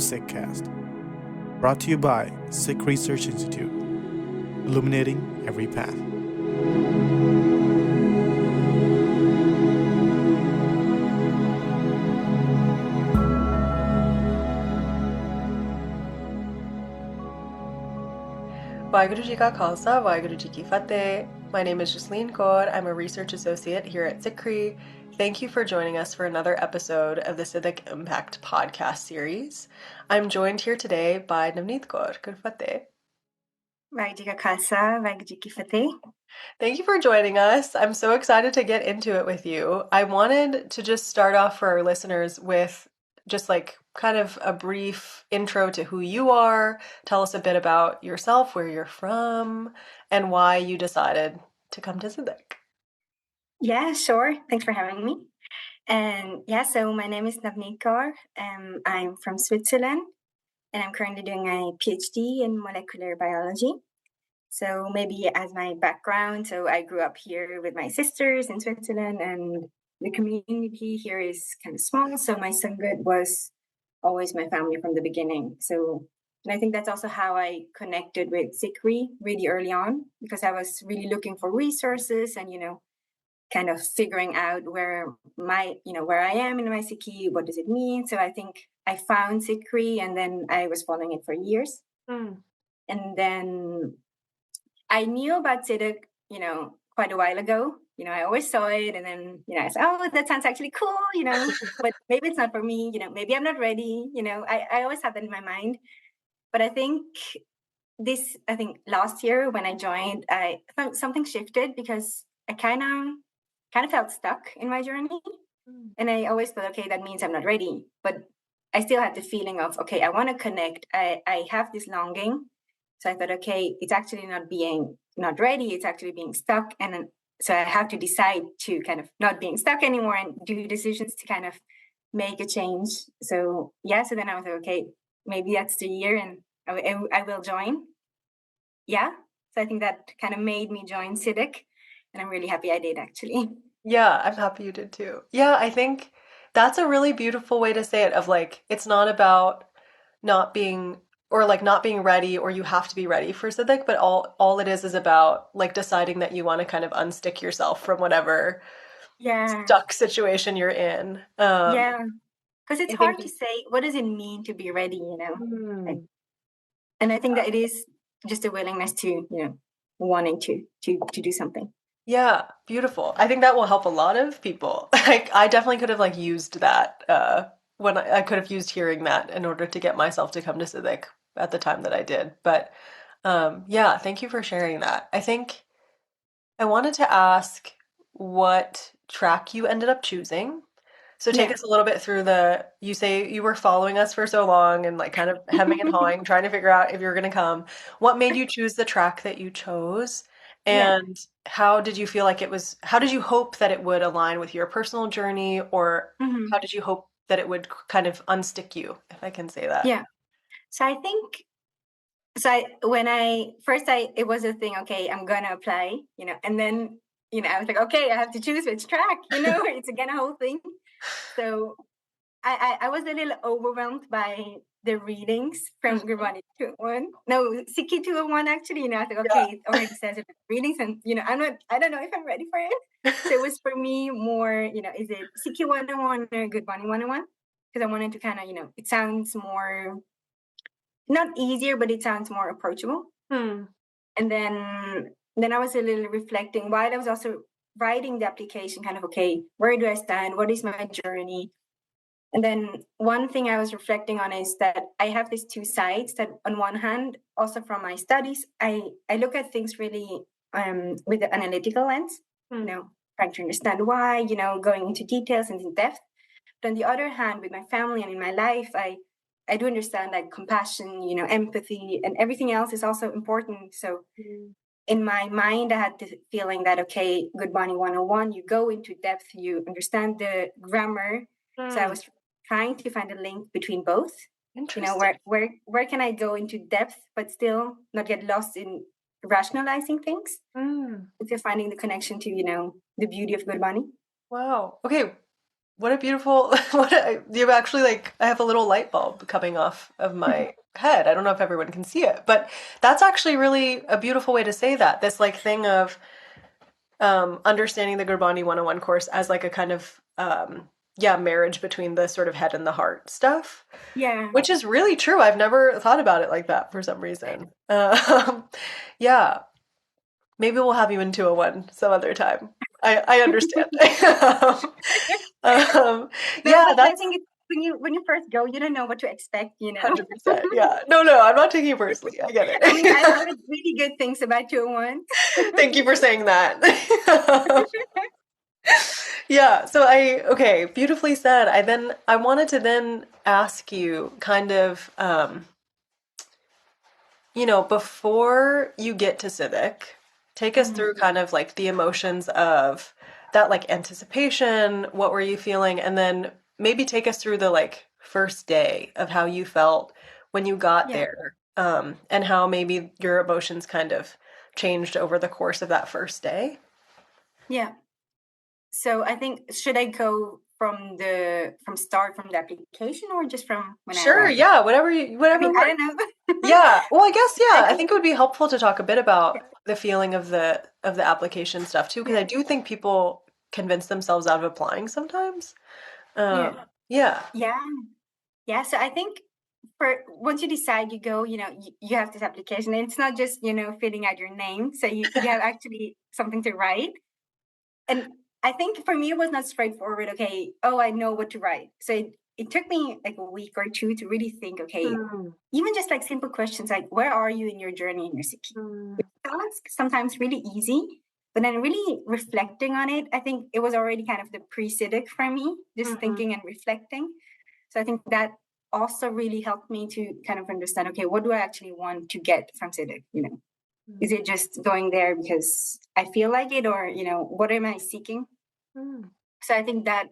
Sickcast, brought to you by Sikh Research Institute, illuminating every path. Waheguru Ji Ka Khalsa, Waheguru Ji Ki Fateh. My name is Jasleen Kaur. I'm a research associate here at Sikh. Thank you for joining us for another episode of the Sidak Impact podcast series. I'm joined here today by Navnit Kaur. Good Fateh. Waheguru Ji Ka Khalsa, Waheguru Ji Ki Fateh. Thank you for joining us. I'm so excited to get into it with you. I wanted to just start off for our listeners with just like kind of a brief intro to who you are. Tell us a bit about yourself, where you're from, and why you decided to come to Sidak. Yeah, sure. Thanks for having me. And so my name is Navnit Kaur. I'm from Switzerland, and I'm currently doing a PhD in molecular biology. So maybe as my background, so I grew up here with my sisters in Switzerland, and the community here is kind of small. So my sangat was always my family from the beginning. So, and I think that's also how I connected with Sikh really early on, because I was really looking for resources and, kind of figuring out where I am in my Sikhi, what does it mean? So I think I found Sikh, and then I was following it for years. And then I knew about Sidak, quite a while ago. I always saw it, and then, I said, oh, that sounds actually cool, but maybe it's not for me, maybe I'm not ready, I always have that in my mind. But I think last year when I joined, something shifted, because I kind of felt stuck in my journey. And I always thought, okay, that means I'm not ready. But I still had the feeling of, okay, I want to connect. I have this longing. So I thought, okay, it's actually not being not ready. It's actually being stuck. And so I have to decide to kind of not being stuck anymore and do decisions to kind of make a change. So so then I was like, okay, maybe that's the year, and I will join. Yeah. So I think that kind of made me join Sidak, and I'm really happy I did, actually. Yeah, I'm happy you did too. Yeah, I think that's a really beautiful way to say it, of like, it's not about not being ready, or you have to be ready for Sidak, but all it is about like deciding that you want to kind of unstick yourself from whatever stuck situation you're in. Because it's hard to say, what does it mean to be ready, and I think that it is just a willingness to, wanting to do something. Yeah, beautiful. I think that will help a lot of people. Like, I definitely could have like used that when I could have used hearing that in order to get myself to come to Sidak at the time that I did. But yeah, thank you for sharing that. I think I wanted to ask what track you ended up choosing. So take us a little bit through you say you were following us for so long and like kind of hemming and hawing, trying to figure out if you were going to come. What made you choose the track that you chose? And how did you feel like how did you hope that it would align with your personal journey, or how did you hope that it would kind of unstick you, if I can say that? Yeah. So I think, it was a thing, okay, I'm going to apply, and then, I was like, okay, I have to choose which track, it's again a whole thing. So I was a little overwhelmed by the readings from Gurmat-centered 201. No, Sikhi 201, actually. I was like, okay, it already says it readings, and I don't know if I'm ready for it. So it was for me more, is it Sikhi 101 or Gurmat 101? Because I wanted to kind of, it sounds more, not easier, but it sounds more approachable. And then I was a little reflecting while I was also writing the application, kind of, okay, where do I stand? What is my journey? And then one thing I was reflecting on is that I have these two sides, that on one hand, also from my studies, I look at things really with the analytical lens, trying to understand why, going into details and in depth. But on the other hand, with my family and in my life, I do understand like compassion, empathy, and everything else is also important. So in my mind, I had the feeling that, okay, Gurmat 101, you go into depth, you understand the grammar. So I was trying to find a link between both. Where can I go into depth but still not get lost in rationalizing things? If you're finding the connection to, the beauty of Gurmat. Wow. Okay. What a beautiful, you actually like, I have a little light bulb coming off of my head. I don't know if everyone can see it, but that's actually really a beautiful way to say that. This like thing of understanding the Gurbani 101 course as like a kind of, marriage between the sort of head and the heart stuff. Yeah. Which is really true. I've never thought about it like that for some reason. Yeah. Maybe we'll have you in 201 some other time. I understand. No, Yeah, but I that's think it's, when you first go, you don't know what to expect, 100%. Yeah. No, I'm not taking it personally. I get I mean, I've it. heard really good things about 201. Thank you for saying that. Yeah, so okay, beautifully said. I wanted to then ask you kind of before you get to Civic, take us through kind of like the emotions of that like anticipation, what were you feeling, and then maybe take us through the like first day of how you felt when you got Yeah. there, and how maybe your emotions kind of changed over the course of that first day. Yeah. So I think, should I go from the application, or just from when I Sure, arrived? yeah, I whatever mean, I works. don't know. Yeah, well, I guess I I think, think it would be helpful to talk a bit about the feeling of the application stuff too, because I yeah, do think people convince themselves out of applying sometimes. yeah, Yeah. yeah, yeah. So I think, for once you decide you go, you have this application, and it's not just filling out your name. So you have actually something to write. And I think for me it was not straightforward. Okay, oh, I know what to write. So it took me like a week or two to really think. Okay, Mm, even just like simple questions like, where are you in your journey in your Sikhi? mm, Sounds sometimes really easy, but then really reflecting on it, I think it was already kind of the pre-Sidak for me, just mhm, thinking and reflecting. So I think that also really helped me to kind of understand, okay, what do I actually want to get from Sidak? Is mm, it just going there because I feel like it, or what am I seeking? mm, So I think that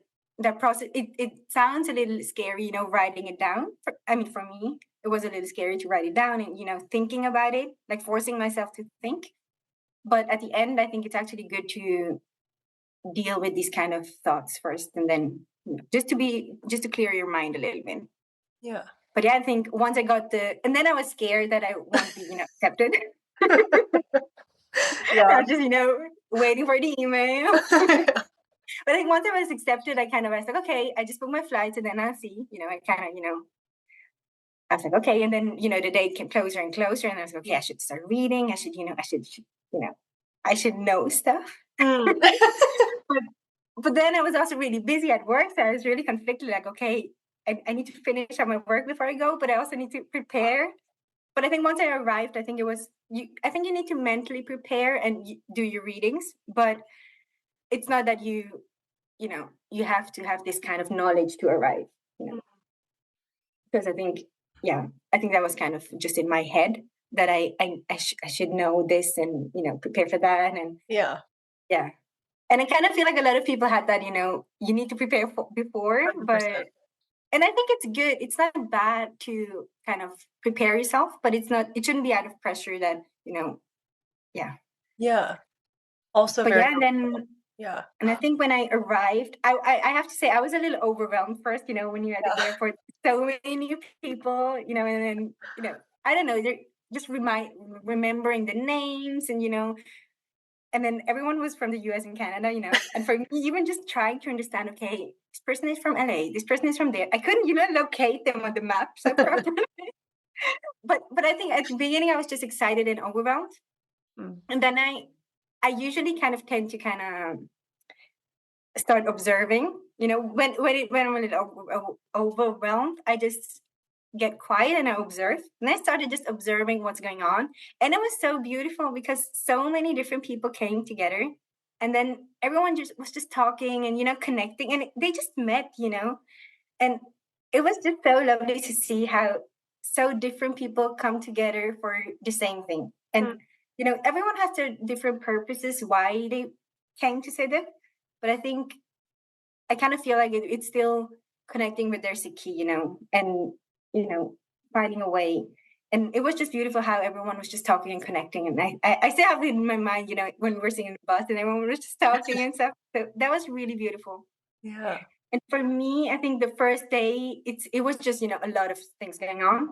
process, it sounds a little scary, writing it down. For me, it was a little scary to write it down and thinking about it, like forcing myself to think. But at the end, I think it's actually good to deal with these kind of thoughts first, and then just to clear your mind a little bit. yeah. But yeah, I think once I got and then I was scared that I won't be accepted. I Yeah. was just waiting for the email. But I think once I was accepted, I was like, okay, I just booked my flights, and then I'll see. I was like, okay. And then, the date came closer and closer. And I was like, okay, I should start reading. I should know stuff. Mm. But then I was also really busy at work. So I was really conflicted, like, okay, I need to finish up my work before I go, but I also need to prepare. But I think once I arrived, I think I think you need to mentally prepare and do your readings, but it's not that you have to have this kind of knowledge to arrive, because I think that was kind of just in my head, that I should know this, and prepare for that, and Yeah. yeah. And I kind of feel like a lot of people had that, you need to prepare before, 100%. and I think it's good. It's not bad to kind of prepare yourself, but it shouldn't be out of pressure that, yeah. Yeah. Also But very yeah, and then, yeah. and I think when I arrived, I have to say I was a little overwhelmed first, when you're at the Yeah. airport, so many people, and then, I don't know, they're just remembering the names, and then everyone was from the US and Canada, and for me, even just trying to understand, okay, this person is from LA, this person is from there. I couldn't, locate them on the map so properly. But I think at the beginning I was just excited and overwhelmed. Mm. And then I usually kind of tend to kind of start observing. When I'm a little overwhelmed, I just get quiet and I observe. And I started just observing what's going on. And it was so beautiful because so many different people came together. And then everyone just was just talking and, connecting. And they just met, And it was just so lovely to see how so different people come together for the same thing. And, everyone has their different purposes why they came to Sidak. But I think I kind of feel like it's still connecting with their Sikhi, and, finding a way. And it was just beautiful how everyone was just talking and connecting. And I still have it in my mind, when we were sitting in the bus and everyone was just talking and stuff. So that was really beautiful. Yeah. And for me, I think the first day, it was just, a lot of things going on.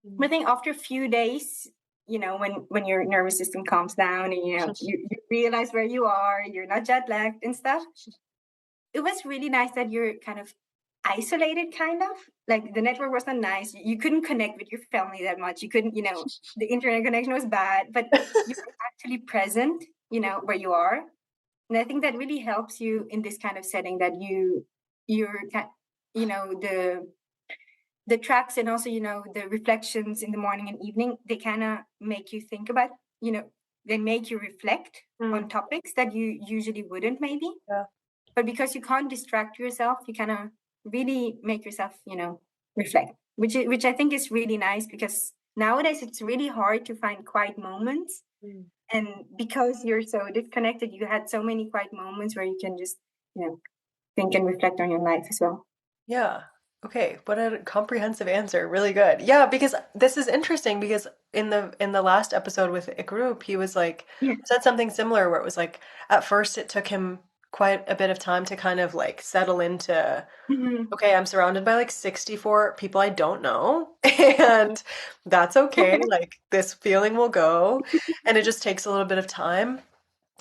But I think after a few days, when your nervous system calms down and, you realize where you are, you're not jet lagged and stuff. It was really nice that you're kind of isolated, kind of. Like the network was not nice. You couldn't connect with your family that much. You couldn't, the internet connection was bad, but you were actually present, where you are. And I think that really helps you in this kind of setting that you're, the tracks and also, the reflections in the morning and evening, they kind of make you think about, they make you reflect on topics that you usually wouldn't maybe. Yeah. But because you can't distract yourself, you kind of really make yourself, reflect, which I think is really nice because nowadays it's really hard to find quiet moments. And because you're so disconnected, you had so many quiet moments where you can just, think and reflect on your life as well. Yeah. Okay, what a comprehensive answer. Really good. Yeah, because this is interesting because in the last episode with a group, he was like said something similar where it was like at first it took him quite a bit of time to kind of like settle into okay, I'm surrounded by like 64 people I don't know and that's okay. Like this feeling will go and it just takes a little bit of time.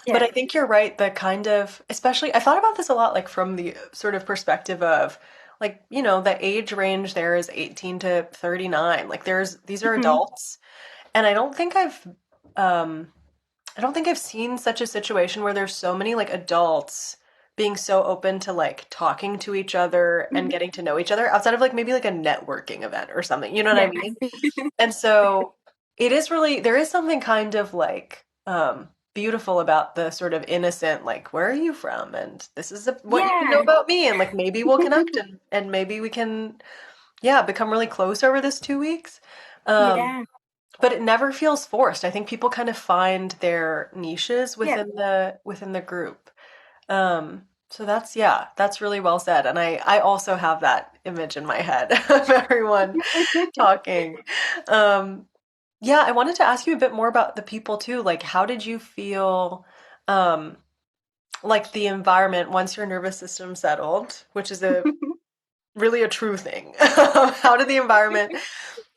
But I think you're right, the kind of, especially, I thought about this a lot, like from the sort of perspective of, like, the age range there is 18 to 39. Like, these are adults. And I don't think I've seen such a situation where there's so many, like, adults being so open to, like, talking to each other and getting to know each other outside of, like, maybe like a networking event or something. You know what I mean? And so there is something kind of like, beautiful about the sort of innocent, like, where are you from? And this is what you can know about me. And like, maybe we'll connect and maybe we can, become really close over this 2 weeks. But it never feels forced. I think people kind of find their niches within the group. So that's really well said. And I also have that image in my head of everyone talking. I wanted to ask you a bit more about the people too. Like, how did you feel, like the environment once your nervous system settled, which is really a true thing. How did the environment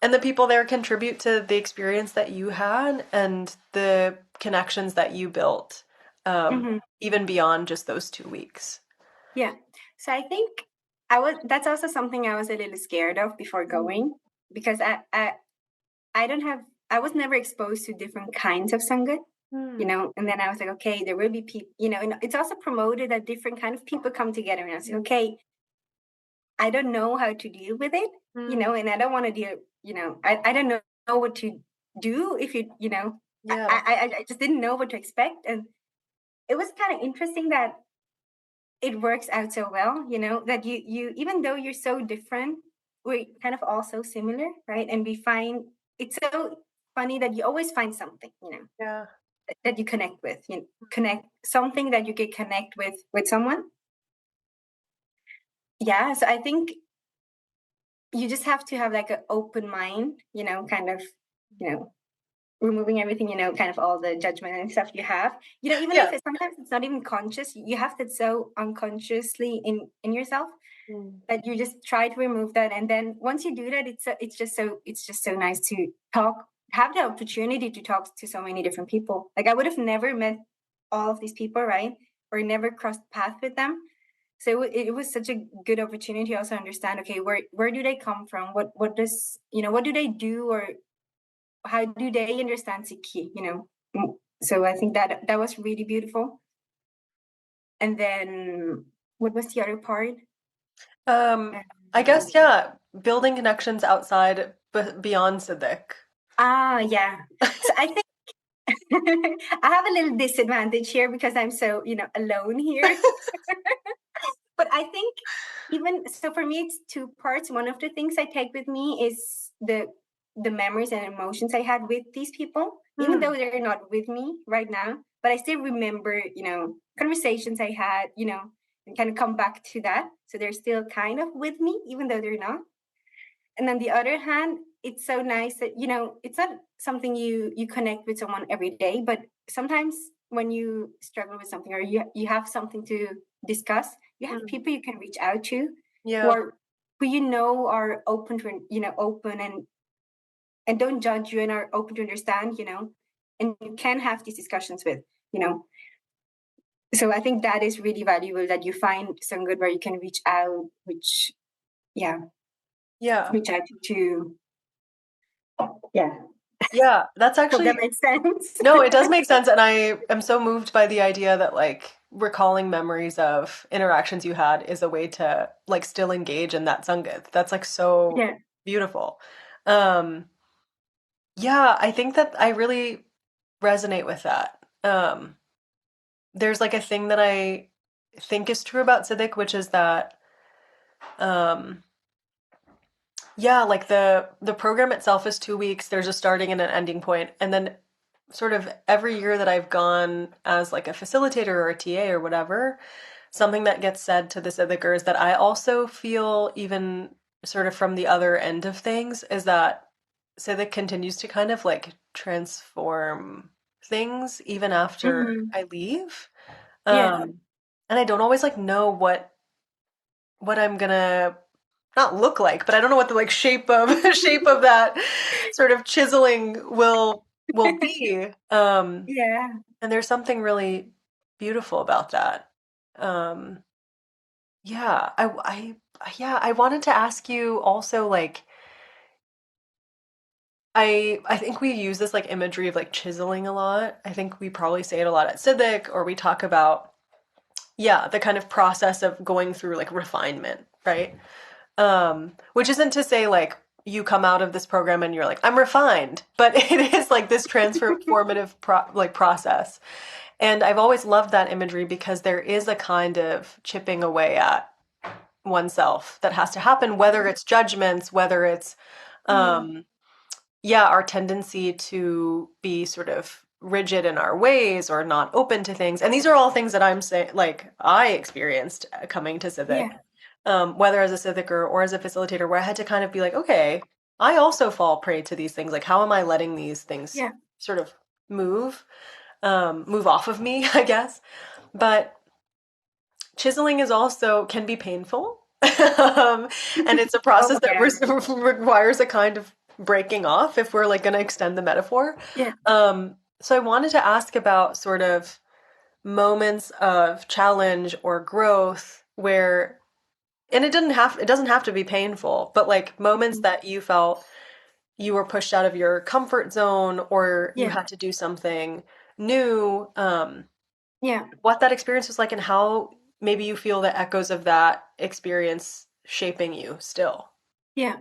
and the people there contribute to the experience that you had and the connections that you built, even beyond just those 2 weeks? Yeah. So I think that's also something I was a little scared of before going because I was never exposed to different kinds of sangat, and then I was like, okay, there will be people, and it's also promoted that different kind of people come together, and I was like, okay, I don't know how to deal with it, and I don't want to deal, I don't know what to do if I just didn't know what to expect, and it was kind of interesting that it works out so well, that you even though you're so different, we're kind of all so similar, right? And we find it's so funny that you always find something, that you connect with, connect something that you can connect with someone. Yeah, so I think you just have to have like an open mind, kind of, removing everything, kind of all the judgment and stuff you have, even if sometimes it's not even conscious, you have that so unconsciously in yourself that you just try to remove that. And then once you do that, it's just so nice to have the opportunity to talk to so many different people. Like I would have never met all of these people, right? Or never crossed paths with them. So it was such a good opportunity also to understand, okay, where do they come from? What do they do? Or how do they understand Sikh? So I think that was really beautiful. And then what was the other part? I guess building connections outside but beyond Sidak. Yeah. So I think I have a little disadvantage here because I'm so alone here. But I think even so, for me it's two parts. One of the things I take with me is the memories and emotions I had with these people, even though they're not with me right now. But I still remember, conversations I had, and kind of come back to that. So they're still kind of with me, even though they're not. And on the other hand, it's so nice that, it's not something you connect with someone every day, but sometimes when you struggle with something or you have something to discuss, you have people you can reach out to, Yeah. who you know are open to, open and don't judge you and are open to understand, and you can have these discussions with, So I think that is really valuable, that you find sangat where you can reach out, Yeah. reach out to. Yeah. Yeah, that's Hope actually, that makes sense. no, it does make sense. And I am so moved by the idea that like recalling memories of interactions you had is a way to like still engage in that sangat. That's like so Yeah. beautiful. Yeah, I think that I really resonate with that. There's like a thing that I think is true about Sidak, which is that yeah, like the program itself is 2 weeks. There's a starting and an ending point, and then sort of every year that I've gone as like a facilitator or a TA or whatever, something that gets said to the Sidakers that I also feel even sort of from the other end of things is that Sidak continues to kind of like transform things even after I leave. Yeah. And I don't always like know what I'm gonna not look like, but I don't know what the like shape of shape of that sort of chiseling will be. Yeah. And there's something really beautiful about that. Um, yeah, I wanted to ask you also like I think we use this like imagery of like chiseling a lot. I think we probably say it a lot at Civic, or we talk about yeah, the kind of process of going through like refinement, right? Which isn't to say like you come out of this program and you're like I'm refined, but it is like this transformative process. And I've always loved that imagery because there is a kind of chipping away at oneself that has to happen, whether it's judgments, whether it's yeah, our tendency to be sort of rigid in our ways or not open to things. And these are all things that I'm saying, like I experienced coming to Civic, whether as a Civicer or as a facilitator, where I had to kind of be like, okay, I also fall prey to these things. Like, how am I letting these things sort of move off of me, I guess. But chiseling is also can be painful. And it's a process that requires a kind of breaking off if we're like going to extend the metaphor. Yeah. So I wanted to ask about sort of moments of challenge or growth where, and it doesn't have to be painful, but like moments that you felt you were pushed out of your comfort zone or you had to do something new. What that experience was like and how maybe you feel the echoes of that experience shaping you still. Yeah.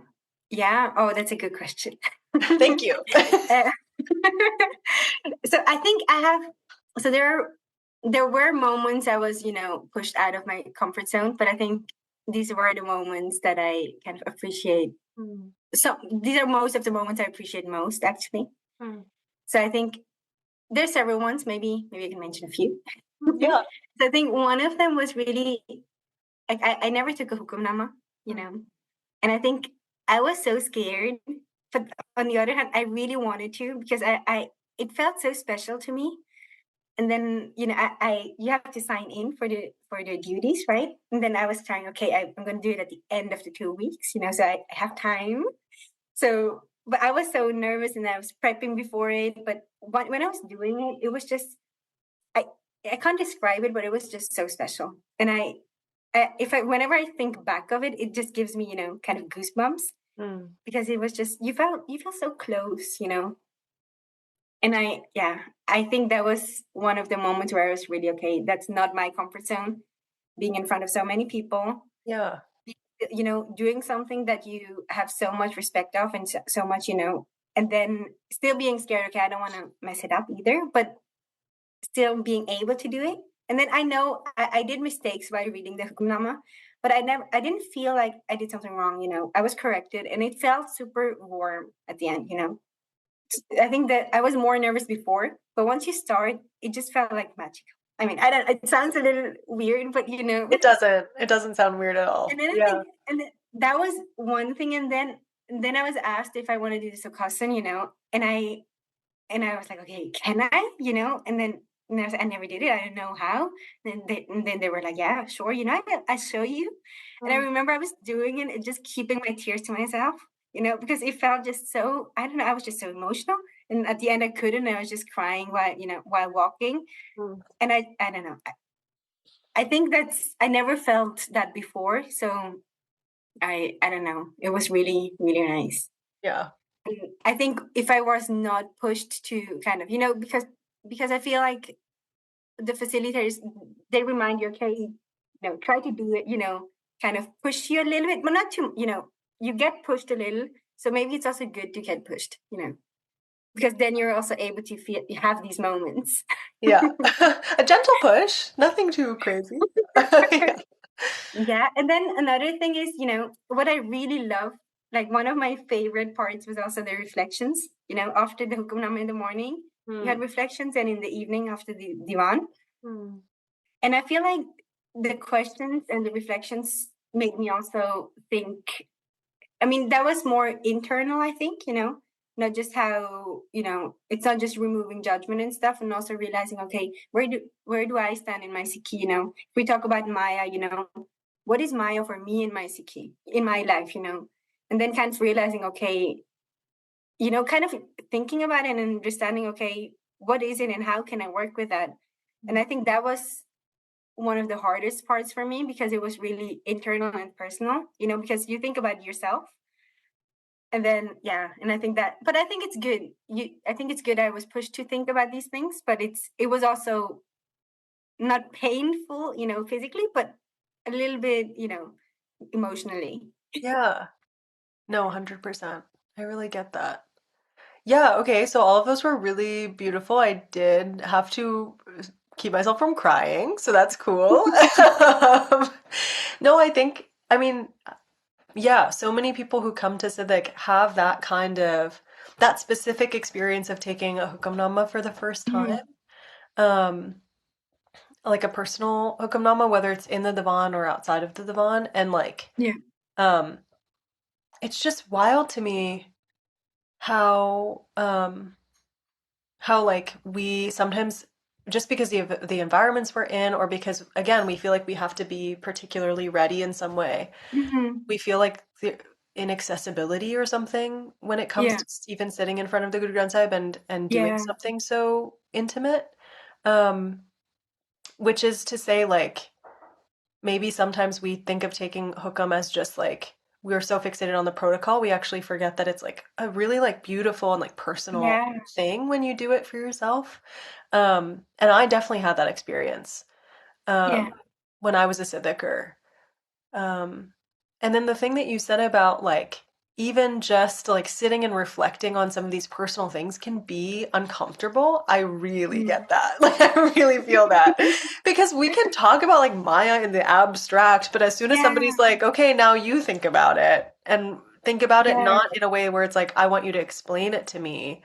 Oh, that's a good question. Thank you. So I think there were moments I was, pushed out of my comfort zone, but I think these were the moments that I kind of appreciate. So these are most of the moments I appreciate most, actually. So I think there's several ones. Maybe I can mention a few. Yeah. So I think one of them was really like I never took a Hukamnama, and I think I was so scared. But on the other hand, I really wanted to because it felt so special to me. And then you have to sign in for the duties, right? And then I was trying, okay, I'm going to do it at the end of the 2 weeks, so I have time. So, but I was so nervous and I was prepping before it. But when I was doing it, it was just I can't describe it, but it was just so special. And whenever I think back of it, it just gives me kind of goosebumps because it was just you felt so close, And I think that was one of the moments where I was really okay. That's not my comfort zone, being in front of so many people. Yeah. Doing something that you have so much respect of and so much, and then still being scared. Okay, I don't want to mess it up either, but still being able to do it. And then I know I did mistakes by reading the Hukamnama, but I didn't feel like I did something wrong. I was corrected, and it felt super warm at the end. I think that I was more nervous before, but once you start, it just felt like magic. I mean, I don't. It sounds a little weird, but it doesn't. It doesn't sound weird at all. And then that was one thing, and then I was asked if I want to do this Sukasan, and I was like, okay, can I, and then And I never did it. I don't know how. And then they were like, yeah, sure. I show you. And I remember I was doing it and just keeping my tears to myself, because it felt just so, I don't know, I was just so emotional. And at the end, I couldn't. I was just crying while walking. And I don't know. I think I never felt that before. So I don't know. It was really, really nice. Yeah. And I think if I was not pushed to kind of, because I feel like the facilitators, they remind you, okay, try to do it, kind of push you a little bit, but not too, you get pushed a little. So maybe it's also good to get pushed, because then you're also able to have these moments. Yeah. A gentle push, nothing too crazy. Yeah. Yeah. And then another thing is, what I really love, like one of my favorite parts was also the reflections, after the Hukamnama in the morning, you had reflections, and in the evening after the divan. And I feel like the questions and the reflections made me also think, I mean, that was more internal, I think, not just how, it's not just removing judgment and stuff, and also realizing, okay, where do I stand in my Sikhi, if we talk about Maya, what is Maya for me in my Sikhi, in my life, and then kind of realizing, okay, kind of thinking about it and understanding, okay, what is it and how can I work with that? And I think that was one of the hardest parts for me, because it was really internal and personal, because you think about yourself. And then, and I think it's good. I think it's good I was pushed to think about these things, but it was also not painful, physically, but a little bit, emotionally. Yeah. No, 100%. I really get that. Yeah, okay, so all of those were really beautiful. I did have to keep myself from crying, so that's cool. No, I mean, yeah, so many people who come to Sidak have that specific experience of taking a Hukamnama for the first time. Um, like a personal Hukamnama, whether it's in the divan or outside of the divan, and um, it's just wild to me how like we sometimes, just because of the environments we're in, or because again we feel like we have to be particularly ready in some way, we feel like the inaccessibility or something when it comes to even sitting in front of the Guru Granth Sahib and doing something so intimate, um which is to say, like, maybe sometimes we think of taking hukam as just like, we're so fixated on the protocol, we actually forget that it's like a really like beautiful and like personal thing when you do it for yourself. And I definitely had that experience when I was a Siddiqer. And then the thing that you said about like even just like sitting and reflecting on some of these personal things can be uncomfortable. I really get that. Like, I really feel that. Because we can talk about like Maya in the abstract, but as soon as somebody's like, okay, now you think about it, and think about it not in a way where it's like, I want you to explain it to me.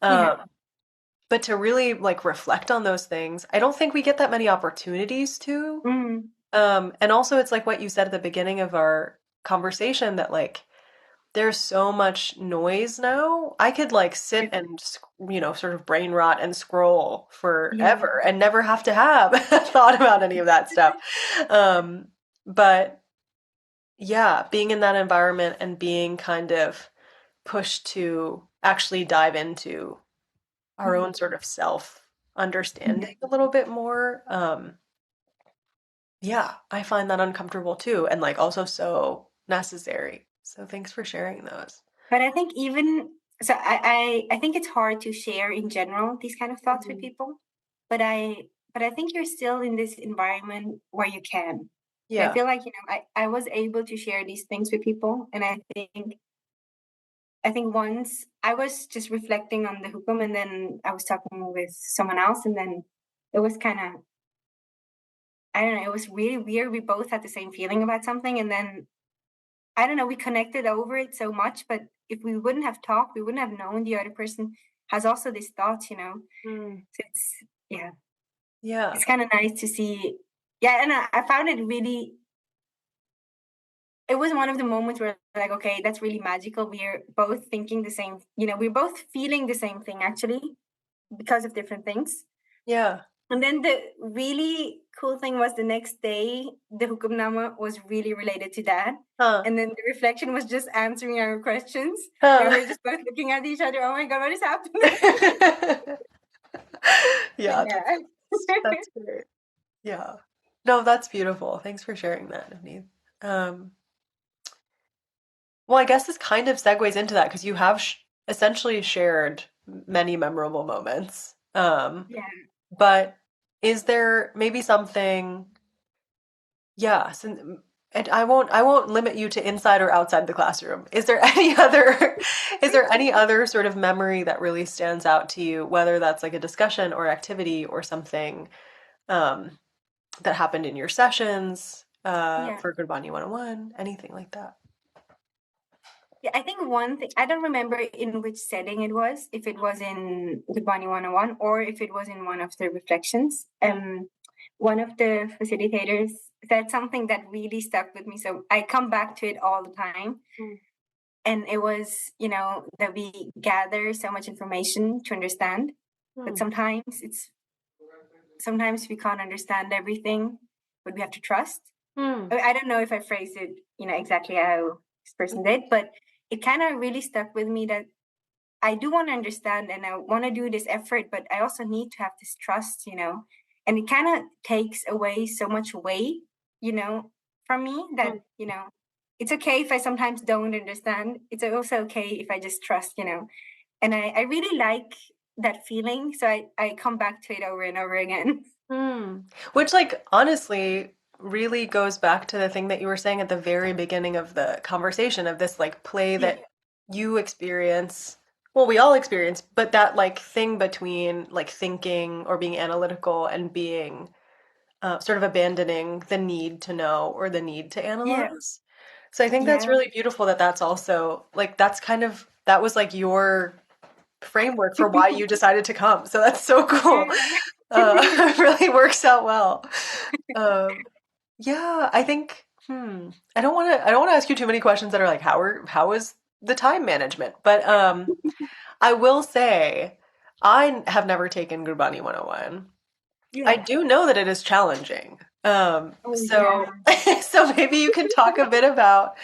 But to really like reflect on those things, I don't think we get that many opportunities to. And also it's like what you said at the beginning of our conversation, that like there's so much noise now. I could like sit and, sort of brain rot and scroll forever and never have to have thought about any of that stuff. But yeah, being in that environment and being kind of pushed to actually dive into our own sort of self understanding a little bit more. Yeah, I find that uncomfortable too, and like also so necessary. So thanks for sharing those. But I think I think it's hard to share in general these kind of thoughts with people. But I think you're still in this environment where you can. So I feel like, I was able to share these things with people, and I think once I was just reflecting on the hukum, and then I was talking with someone else, and then it was kind of, I don't know, it was really weird. We both had the same feeling about something, and then I don't know, we connected over it so much, but if we wouldn't have talked, we wouldn't have known the other person has also these thoughts, So it's, it's kind of nice to see. Yeah, and I found it really, it was one of the moments where like, okay, that's really magical. We're both thinking the same, we're both feeling the same thing actually, because of different things. Yeah. And then the really cool thing was the next day, the Hukamnama was really related to that. And then the reflection was just answering our questions. And we were just both looking at each other. Oh my God, what is happening? Yeah, Yeah. that's great. Yeah. No, that's beautiful. Thanks for sharing that, Navneet. Well, I guess this kind of segues into that because you have essentially shared many memorable moments. Yeah. But is there maybe something, yeah, and I won't limit you to inside or outside the classroom. Is there any other is there any other sort of memory that really stands out to you, whether that's like a discussion or activity or something um, that happened in your sessions Yeah. for Gurbani 101, anything like that? Yeah, I think one thing, I don't remember in which setting it was, if it was in Gurmani 101 or if it was in one of the reflections. One of the facilitators said something that really stuck with me. So I come back to it all the time. And it was, that we gather so much information to understand, but sometimes we can't understand everything, but we have to trust. I don't know if I phrased it, exactly how this person did, but it kind of really stuck with me that I do want to understand and I want to do this effort, but I also need to have this trust, and it kind of takes away so much weight, from me that, it's okay if I sometimes don't understand. It's also okay if I just trust, and I really like that feeling. So I come back to it over and over again. Which, like, honestly, really goes back to the thing that you were saying at the very beginning of the conversation of this, like, play that you experience. Well, we all experience, but that, like, thing between, like, thinking or being analytical and being sort of abandoning the need to know or the need to analyze. So I think that's really beautiful that that's also, like, that was, like, your framework for why you decided to come. So that's so cool. It really works out well. Yeah, I think I don't want to ask you too many questions that are like how is the time management? But I will say I have never taken Gurbani 101. I do know that it is challenging. So so maybe you can talk a bit about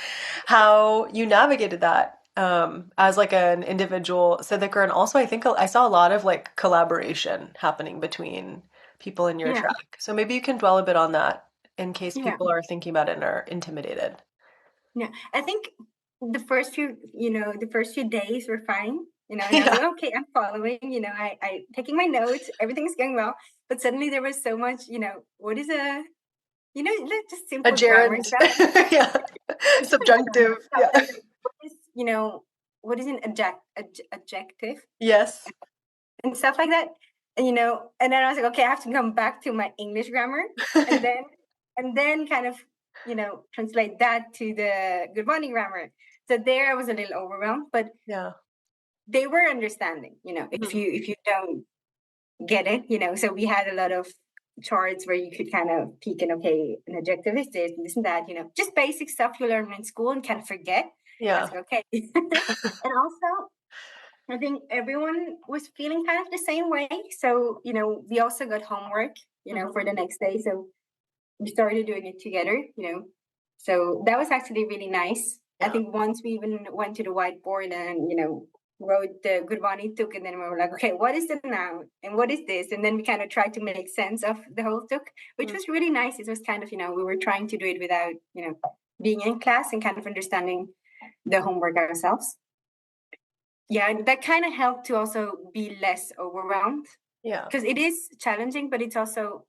how you navigated that as like an individual Sidaker, and also I think I saw a lot of like collaboration happening between people in your track. So maybe you can dwell a bit on that in case people are thinking about it and are intimidated. Yeah, I think the first few days were fine. And I was like, okay, I'm following. I taking my notes, everything's going well. But suddenly there was so much. What is just simple A grammar gerund. stuff. Yeah. Subjunctive. Yeah. Like, what is an adjective? Yes. And stuff like that. And then I was like, okay, I have to come back to my English grammar, and then kind of translate that to the good morning grammar. So there I was a little overwhelmed, but they were understanding. If you don't get it, so we had a lot of charts where you could kind of peek and okay, an adjective is this and that, just basic stuff you learn in school and kind of forget. I was like, okay. And also I think everyone was feeling kind of the same way. So, we also got homework, for the next day. So we started doing it together, So that was actually really nice. I think once we even went to the whiteboard and, wrote the Gurbani Tuk, and then we were like, okay, what is the noun? And what is this? And then we kind of tried to make sense of the whole Tuk, which was really nice. It was kind of, we were trying to do it without, being in class and kind of understanding the homework ourselves. Yeah, that kind of helped to also be less overwhelmed. Yeah. Because it is challenging, but it's also,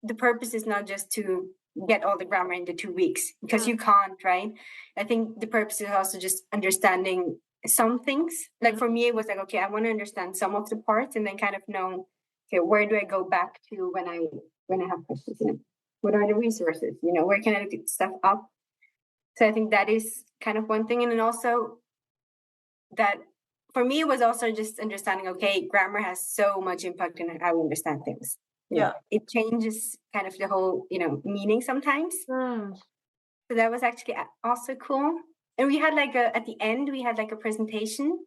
the purpose is not just to get all the grammar in the 2 weeks, because you can't, right? I think the purpose is also just understanding some things. Like for me, it was like, okay, I want to understand some of the parts and then kind of know, okay, where do I go back to when I have questions? What are the resources? Where can I look stuff up? So I think that is kind of one thing. And then also that, for me, it was also just understanding, okay, grammar has so much impact on how we understand things. It changes kind of the whole, meaning sometimes. So that was actually also cool. And we had at the end, we had a presentation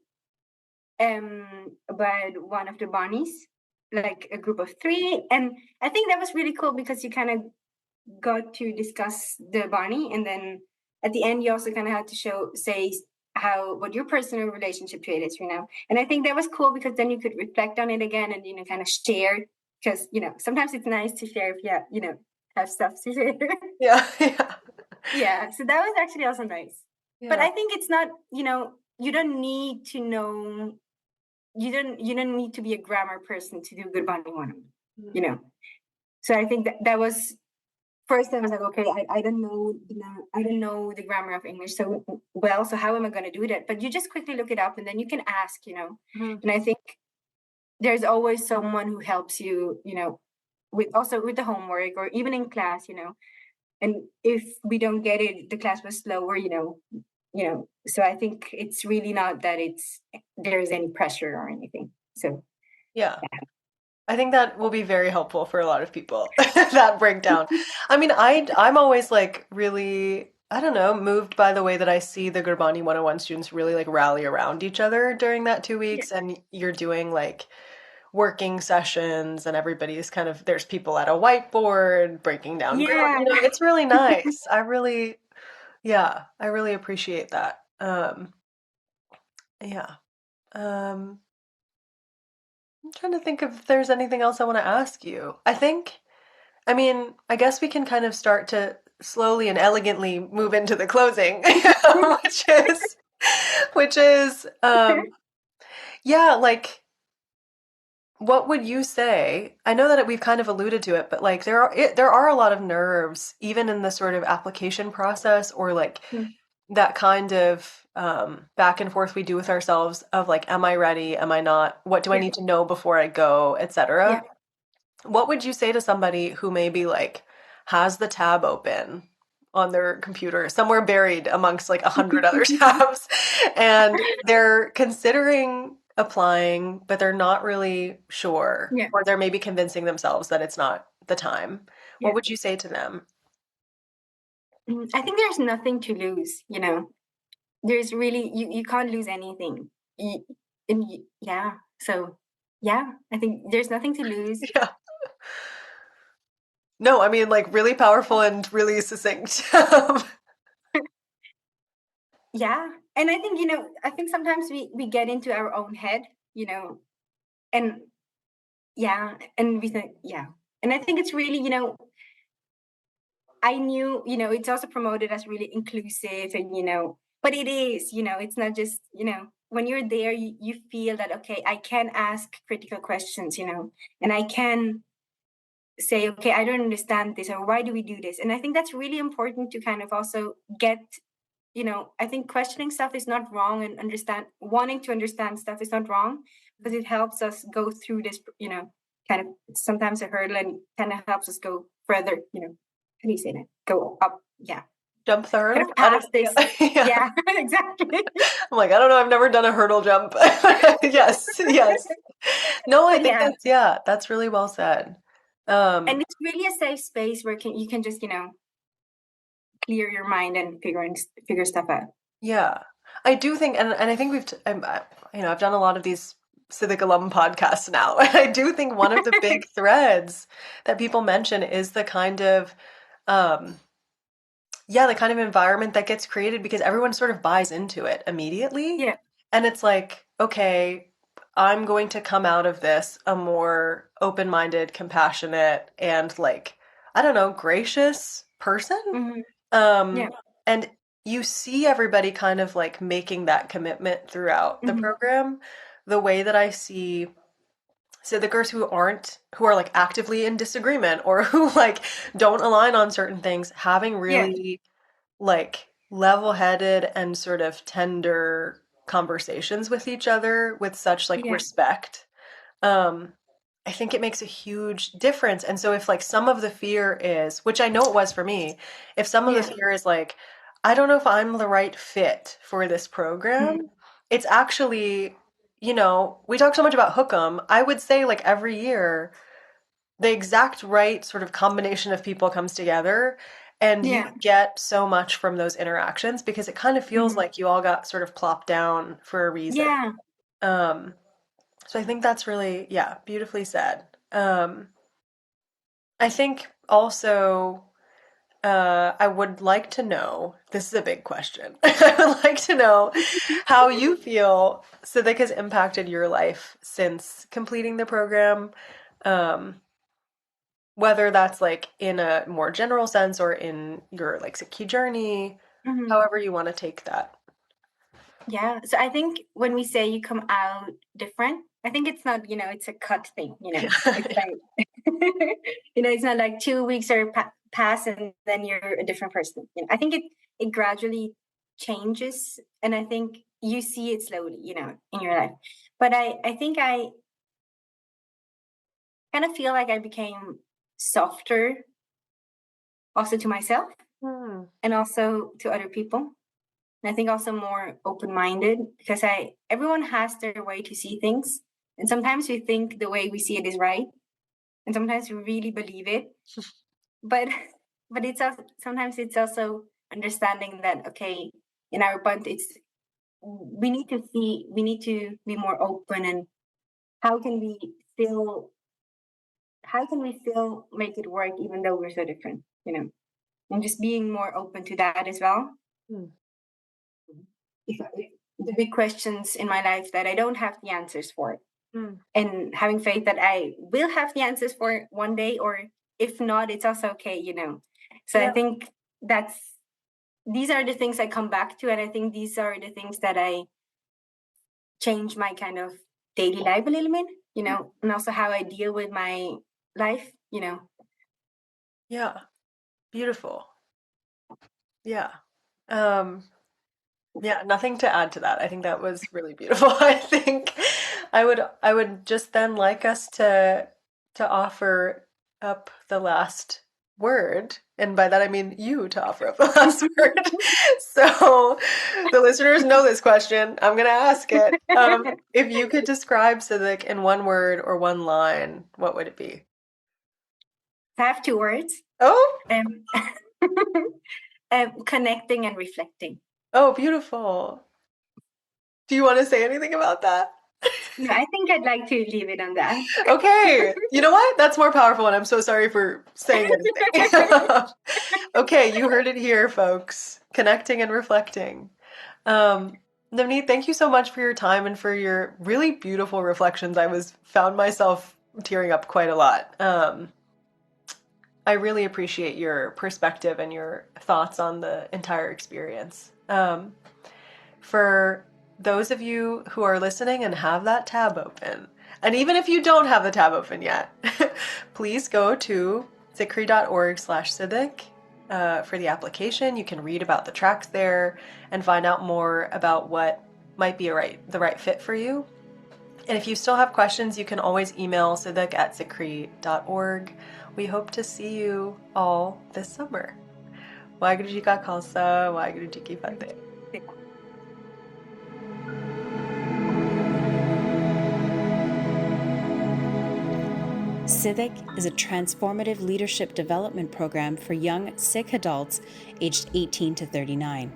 about one of the Bonnies. like a group of 3, and I think that was really cool because you kind of got to discuss the Barney, and then at the end you also kind of had to say what your personal relationship to it is, and I think that was cool because then you could reflect on it again and kind of share, because sometimes it's nice to share if have stuff to share. Yeah. Yeah, so that was actually also nice. Yeah. But I think it's not, you don't need to know, you don't need to be a grammar person to do Gurmani 101, So I think that was, first I was like, okay, I don't know, I don't know the grammar of English so well, so how am I going to do that? But you just quickly look it up and then you can ask, and I think there's always someone who helps you, with the homework or even in class, and if we don't get it, the class was slower, so I think it's really not that there's any pressure or anything. So yeah. I think that will be very helpful for a lot of people, that breakdown. I mean, I'm always like really, I don't know, moved by the way that I see the Gurbani 101 students really like rally around each other during that 2 weeks. Yeah. And you're doing like working sessions and everybody's kind of, there's people at a whiteboard breaking down grammar. It's really nice. I really appreciate that. Yeah. I'm trying to think if there's anything else I want to ask you. I mean, I guess we can kind of start to slowly and elegantly move into the closing, which is, yeah, like, what would you say? I know that we've kind of alluded to it, but like there are a lot of nerves, even in the sort of application process, or like that kind of back and forth we do with ourselves of like, am I ready? Am I not? What do I need to know before I go, etc. Yeah. What would you say to somebody who maybe like has the tab open on their computer somewhere buried amongst like 100 other tabs, and they're considering applying, but they're not really sure, or they're maybe convincing themselves that it's not the time? What would you say to them? I think there's nothing to lose, there's really, you can't lose anything. So I think there's nothing to lose. Yeah. No, I mean, like, really powerful and really succinct. Yeah. And I think, I think sometimes we get into our own head, and and we think, and I think it's really, I knew, it's also promoted as really inclusive, and, but it is, it's not just, when you're there, you feel that, okay, I can ask critical questions, and I can say, okay, I don't understand this, or why do we do this? And I think that's really important to kind of also get, I think questioning stuff is not wrong, and wanting to understand stuff is not wrong, because it helps us go through this, kind of sometimes a hurdle, and kind of helps us go further, how do you say that? Go up, jump the hurdle? Kind of past this. Yeah, exactly. I'm like, I don't know, I've never done a hurdle jump. Yes. No, I think that's really well said. And it's really a safe space where you can just, clear your mind and figure stuff out. Yeah, I do think, and I think I've done a lot of these Sidak alum podcasts now, and I do think one of the big threads that people mention is the kind of, the kind of environment that gets created because everyone sort of buys into it immediately. Yeah. And it's like, okay, I'm going to come out of this a more open-minded, compassionate, and like, I don't know, gracious person. And you see everybody kind of like making that commitment throughout the program. The way that I see Sidakers who are like actively in disagreement, or who like don't align on certain things, having really like level-headed and sort of tender conversations with each other with such like respect. I think it makes a huge difference. And so if like some of the fear is, which I know it was for me, if some of the fear is like, I don't know if I'm the right fit for this program, it's actually, we talk so much about Hukam. I would say like every year, the exact right sort of combination of people comes together, and you get so much from those interactions, because it kind of feels like you all got sort of plopped down for a reason. Yeah. So So I think that's really, yeah, beautifully said. I think also I would like to know, this is a big question. I would like to know how you feel Sidak has impacted your life since completing the program. Um, whether that's like in a more general sense or in your like Sikhi journey, however you want to take that. Yeah. So I think when we say you come out different, I think it's not, it's a cut thing, It's like, it's not like 2 weeks or pass and then you're a different person. I think it gradually changes, and I think you see it slowly, in your life. But I think I kind of feel like I became softer also to myself and also to other people. And I think also more open-minded, because everyone has their way to see things. And sometimes we think the way we see it is right. And sometimes we really believe it. But it's also, sometimes it's also understanding that, okay, in our point, we need to be more open, and how can we still make it work even though we're so different, and just being more open to that as well. The big questions in my life that I don't have the answers for, and having faith that I will have the answers for it one day, or if not, it's also okay, So I think these are the things I come back to, and I think these are the things that I change my kind of daily life a little bit, and also how I deal with my life, Yeah. Beautiful. Yeah. Yeah, nothing to add to that. I think that was really beautiful. I think I would just then like us to offer up the last word, and by that I mean you to offer up the last word. So the listeners know this question. I'm gonna ask it. If you could describe Sidak in one word or one line, what would it be? I have 2 words. Oh, Connecting and reflecting. oh, beautiful. Do you want to say anything about that? No, I think I'd like to leave it on that. Okay. You know what? That's more powerful, and I'm so sorry for saying anything. Okay, you heard it here, folks. Connecting and reflecting. Navnit, thank you so much for your time and for your really beautiful reflections. Found myself tearing up quite a lot. I really appreciate your perspective and your thoughts on the entire experience. For those of you who are listening and have that tab open, and even if you don't have the tab open yet, please go to sikri.org/Sidak for the application. You can read about the tracks there and find out more about what might be the right fit for you. And if you still have questions, you can always email sidak@sikri.org. We hope to see you all this summer. Waheguru Ji Ka Khalsa, Waheguru Ji Ki Fateh. Sidak is a transformative leadership development program for young Sikh adults aged 18 to 39.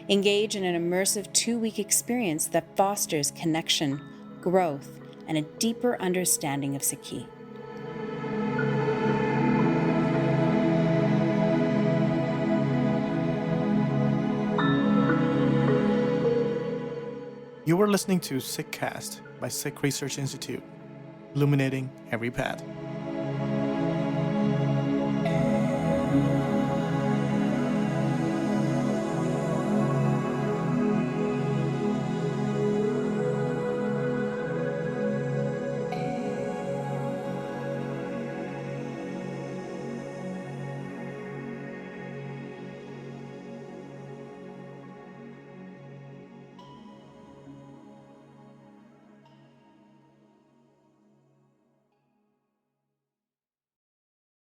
Engage in an immersive 2-week experience that fosters connection, growth, and a deeper understanding of Sikhi. You were listening to Sickcast by Sikh Research Institute, illuminating every path.